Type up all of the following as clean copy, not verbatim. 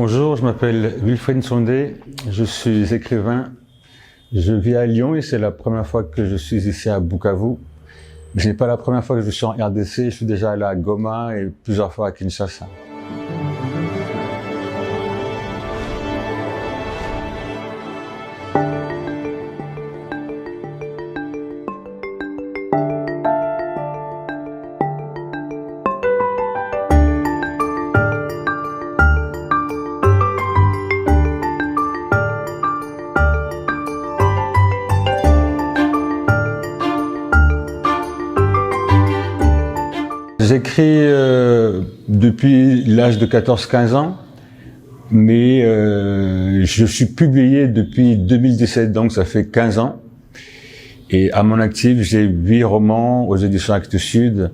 Bonjour, je m'appelle Wilfried Sondé, je suis écrivain, je vis à Lyon et c'est la première fois que je suis ici à Bukavu. Ce n'est pas la première fois que je suis en RDC, je suis déjà allé à Goma et plusieurs fois à Kinshasa. J'écris depuis l'âge de 14-15 ans, mais je suis publié depuis 2017, donc ça fait 15 ans. Et à mon actif, j'ai 8 romans aux éditions Actes Sud,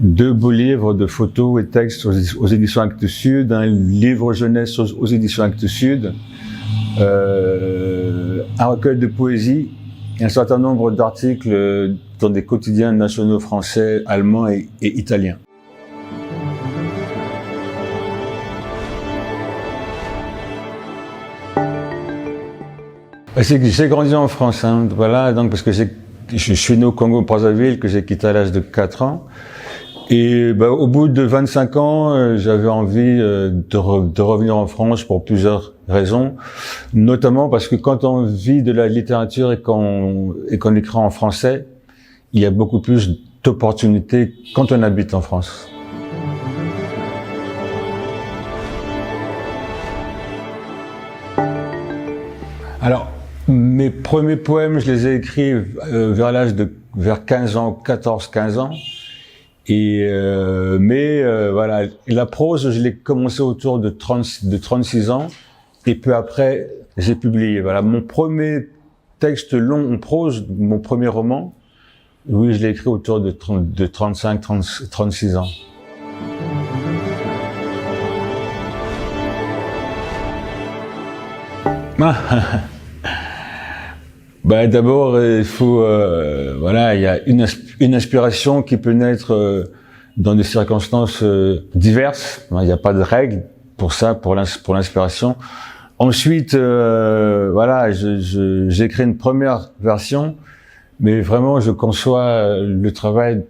2 beaux livres de photos et textes aux éditions Actes Sud, un livre jeunesse aux éditions Actes Sud, un recueil de poésie, et un certain nombre d'articles dans des quotidiens nationaux français, allemands et italiens. J'ai grandi en France, hein, voilà, donc parce que je suis né au Congo-Brazzaville, que j'ai quitté à l'âge de 4 ans. Et au bout de 25 ans, j'avais envie de revenir en France pour plusieurs raisons, notamment parce que quand on vit de la littérature et qu'on écrit en français, il y a beaucoup plus d'opportunités quand on habite en France. Alors, mes premiers poèmes, je les ai écrits vers 15 ans, 14-15 ans. Voilà, la prose, je l'ai commencé autour de 36 ans. Et peu après, j'ai publié. Voilà, mon premier texte long en prose, mon premier roman, oui, je l'ai écrit autour de 35-36 ans. D'abord, il faut, voilà, il y a une inspiration qui peut naître dans des circonstances diverses. Il n'y a pas de règle pour ça, pour l'inspiration. Ensuite, voilà, j'écris une première version, mais vraiment, je conçois le travail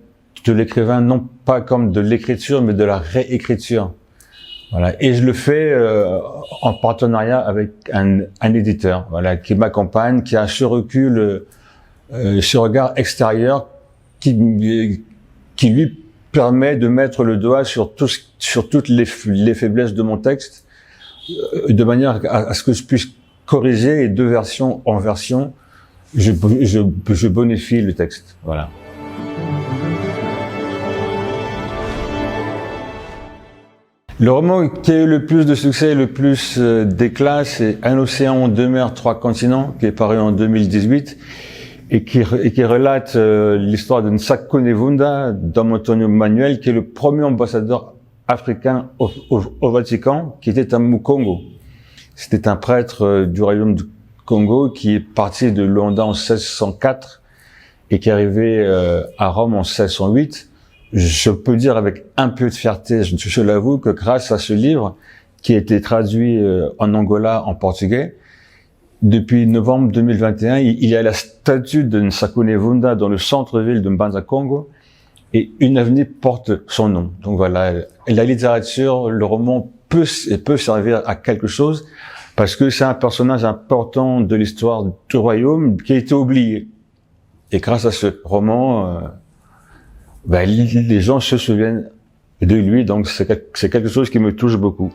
de l'écrivain non pas comme de l'écriture, mais de la réécriture. Voilà, et je le fais en partenariat avec un éditeur, voilà, qui m'accompagne, qui a ce recul, ce regard extérieur, qui lui permet de mettre le doigt sur toutes les faiblesses de mon texte, de manière à ce que je puisse corriger et de version en version, je bonifie le texte. Voilà. Le roman qui a eu le plus de succès, le plus d'éclat, c'est Un océan, 2 mers, 3 continents, qui est paru en 2018 et qui relate l'histoire de Nsako Nevunda Dom Antonio Manuel, qui est le premier ambassadeur africain au Vatican, qui était un Mukongo. C'était un prêtre du royaume du Congo qui est parti de Luanda en 1604 et qui est arrivé à Rome en 1608. Je peux dire avec un peu de fierté, je l'avoue, que grâce à ce livre, qui a été traduit en Angola, en portugais, depuis novembre 2021, il y a la statue de Nsako Nevunda dans le centre-ville de Mbanza Congo, et une avenue porte son nom. Donc voilà, la littérature, le roman peut servir à quelque chose, parce que c'est un personnage important de l'histoire du royaume qui a été oublié. Et grâce à ce roman, les gens se souviennent de lui, donc c'est quelque chose qui me touche beaucoup.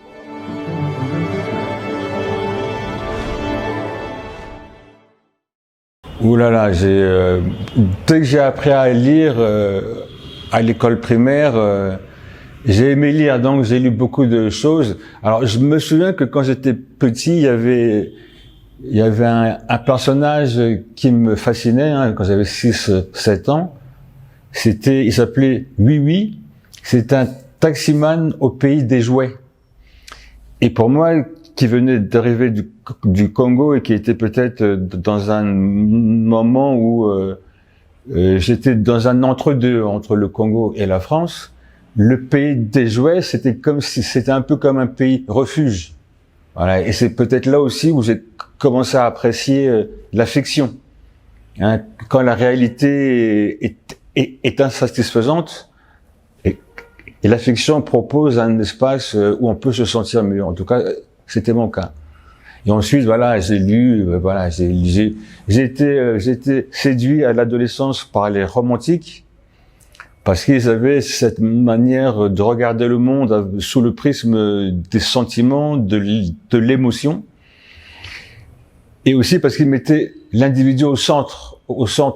Ouh là là, dès que j'ai appris à lire à l'école primaire, j'ai aimé lire, donc j'ai lu beaucoup de choses. Alors je me souviens que quand j'étais petit, il y avait un personnage qui me fascinait, hein, quand j'avais 6-7 ans. Il s'appelait Oui Oui. C'est un taximan au pays des jouets. Et pour moi, qui venait d'arriver du Congo et qui était peut-être dans un moment où j'étais dans un entre-deux entre le Congo et la France, le pays des jouets, c'était un peu comme un pays refuge. Voilà, et c'est peut-être là aussi où j'ai commencé à apprécier la fiction. Hein, quand la réalité est insatisfaisante, et la fiction propose un espace où on peut se sentir mieux. En tout cas, c'était mon cas. Et ensuite, voilà, j'ai lu, voilà, j'ai été séduit à l'adolescence par les romantiques, parce qu'ils avaient cette manière de regarder le monde sous le prisme des sentiments, de l'émotion, et aussi parce qu'ils mettaient l'individu au centre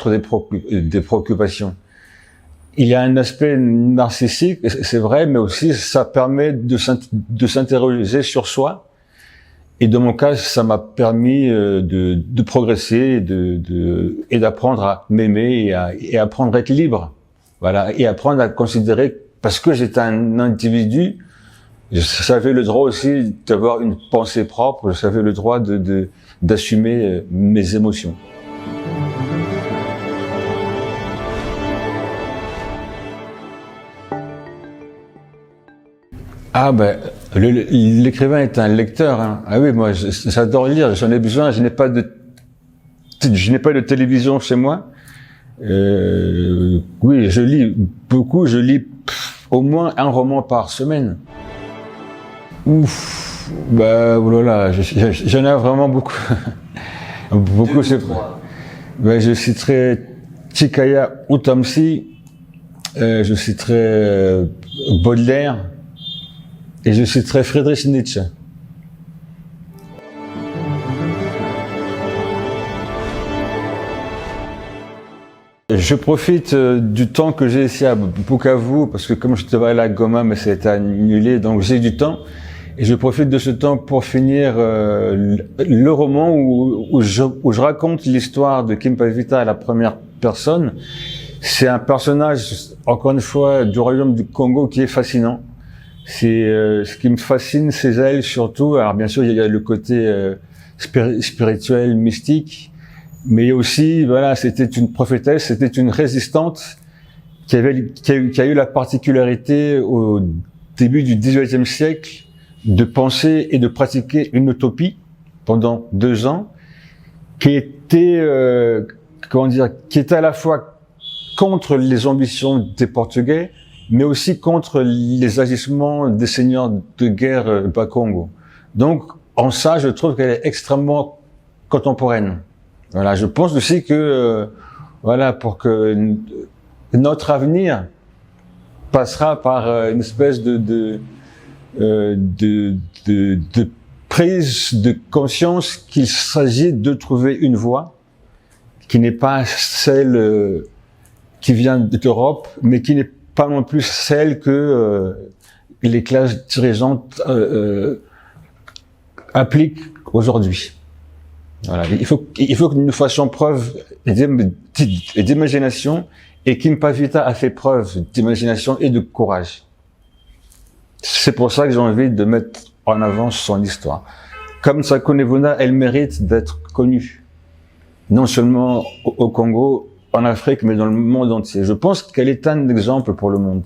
des préoccupations. Il y a un aspect narcissique, c'est vrai, mais aussi ça permet de s'interroger sur soi. Et dans mon cas, ça m'a permis de progresser et d'apprendre à m'aimer et apprendre à être libre. Voilà, et apprendre à considérer, parce que j'étais un individu, j'avais le droit aussi d'avoir une pensée propre, j'avais le droit d'assumer mes émotions. Ah ben, l'écrivain est un lecteur. Hein. Ah oui, moi j'adore lire, j'en ai besoin. Je n'ai pas de télévision chez moi. Oui, je lis beaucoup. Je lis au moins un roman par semaine. Ouf, bah oulala, j'en ai vraiment beaucoup. Beaucoup, c'est vrai. Ben, je citerai Chikaya Utamsi. Je citerai Baudelaire. Et je citerai Friedrich Nietzsche. Je profite du temps que j'ai ici à Bukavu, parce que comme je devais aller à Goma, mais ça a été annulé, donc j'ai du temps. Et je profite de ce temps pour finir le roman où je raconte l'histoire de Kim Pavita à la première personne. C'est un personnage, encore une fois, du royaume du Congo qui est fascinant. C'est ce qui me fascine, c'est elle surtout. Alors bien sûr, il y a le côté spirituel, mystique, mais il y a aussi, voilà, c'était une prophétesse, c'était une résistante qui a eu la particularité au début du XVIIIe siècle de penser et de pratiquer une utopie pendant 2 ans, qui était qui était à la fois contre les ambitions des Portugais, mais aussi contre les agissements des seigneurs de guerre Bakongo. Donc, en ça, je trouve qu'elle est extrêmement contemporaine. Voilà, je pense aussi que, voilà, pour que notre avenir passera par une espèce de prise de conscience qu'il s'agit de trouver une voie qui n'est pas celle qui vient d'Europe, mais qui n'est pas non plus celle que les classes dirigeantes appliquent aujourd'hui. Voilà. Il faut que nous fassions preuve d'imagination, et Kim Pavita a fait preuve d'imagination et de courage. C'est pour ça que j'ai envie de mettre en avant son histoire. Comme Sako Nevuna, elle mérite d'être connue, non seulement au Congo, en Afrique, mais dans le monde entier. Je pense qu'elle est un exemple pour le monde.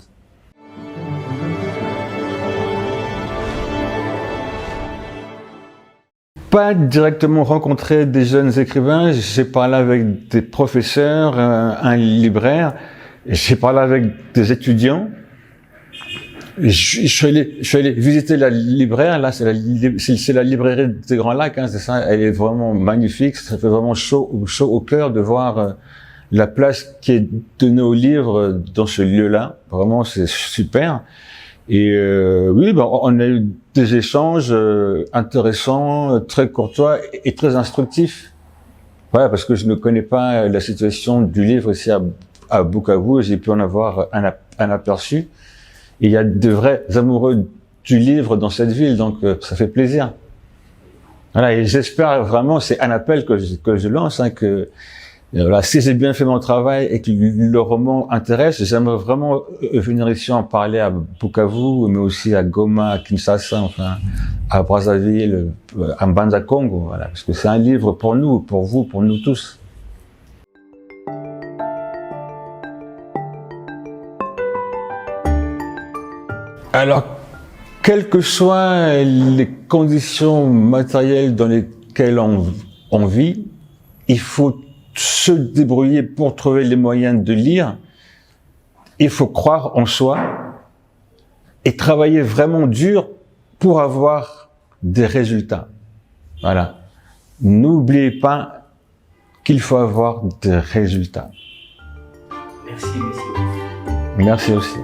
Pas directement rencontré des jeunes écrivains, j'ai parlé avec des professeurs, un libraire, j'ai parlé avec des étudiants. Je suis allé visiter la libraire, là, c'est la librairie des Grands Lacs, hein, c'est ça, elle est vraiment magnifique, ça fait vraiment chaud au cœur de voir la place qui est donnée aux livres dans ce lieu-là. Vraiment, c'est super. Et oui, on a eu des échanges intéressants, très courtois et très instructifs. Voilà, parce que je ne connais pas la situation du livre ici à Bukavu, j'ai pu en avoir un aperçu. Et il y a de vrais amoureux du livre dans cette ville, donc ça fait plaisir. Voilà, et j'espère vraiment, c'est un appel que je lance, hein, que voilà, si j'ai bien fait mon travail et que le roman intéresse, j'aimerais vraiment venir ici en parler à Bukavu, mais aussi à Goma, à Kinshasa, enfin, à Brazzaville, à Mbanza Congo, voilà, parce que c'est un livre pour nous, pour vous, pour nous tous. Alors, quelles que soient les conditions matérielles dans lesquelles on vit, il faut se débrouiller pour trouver les moyens de lire. Il faut croire en soi et travailler vraiment dur pour avoir des résultats. Voilà. N'oubliez pas qu'il faut avoir des résultats. Merci, merci. Merci aussi.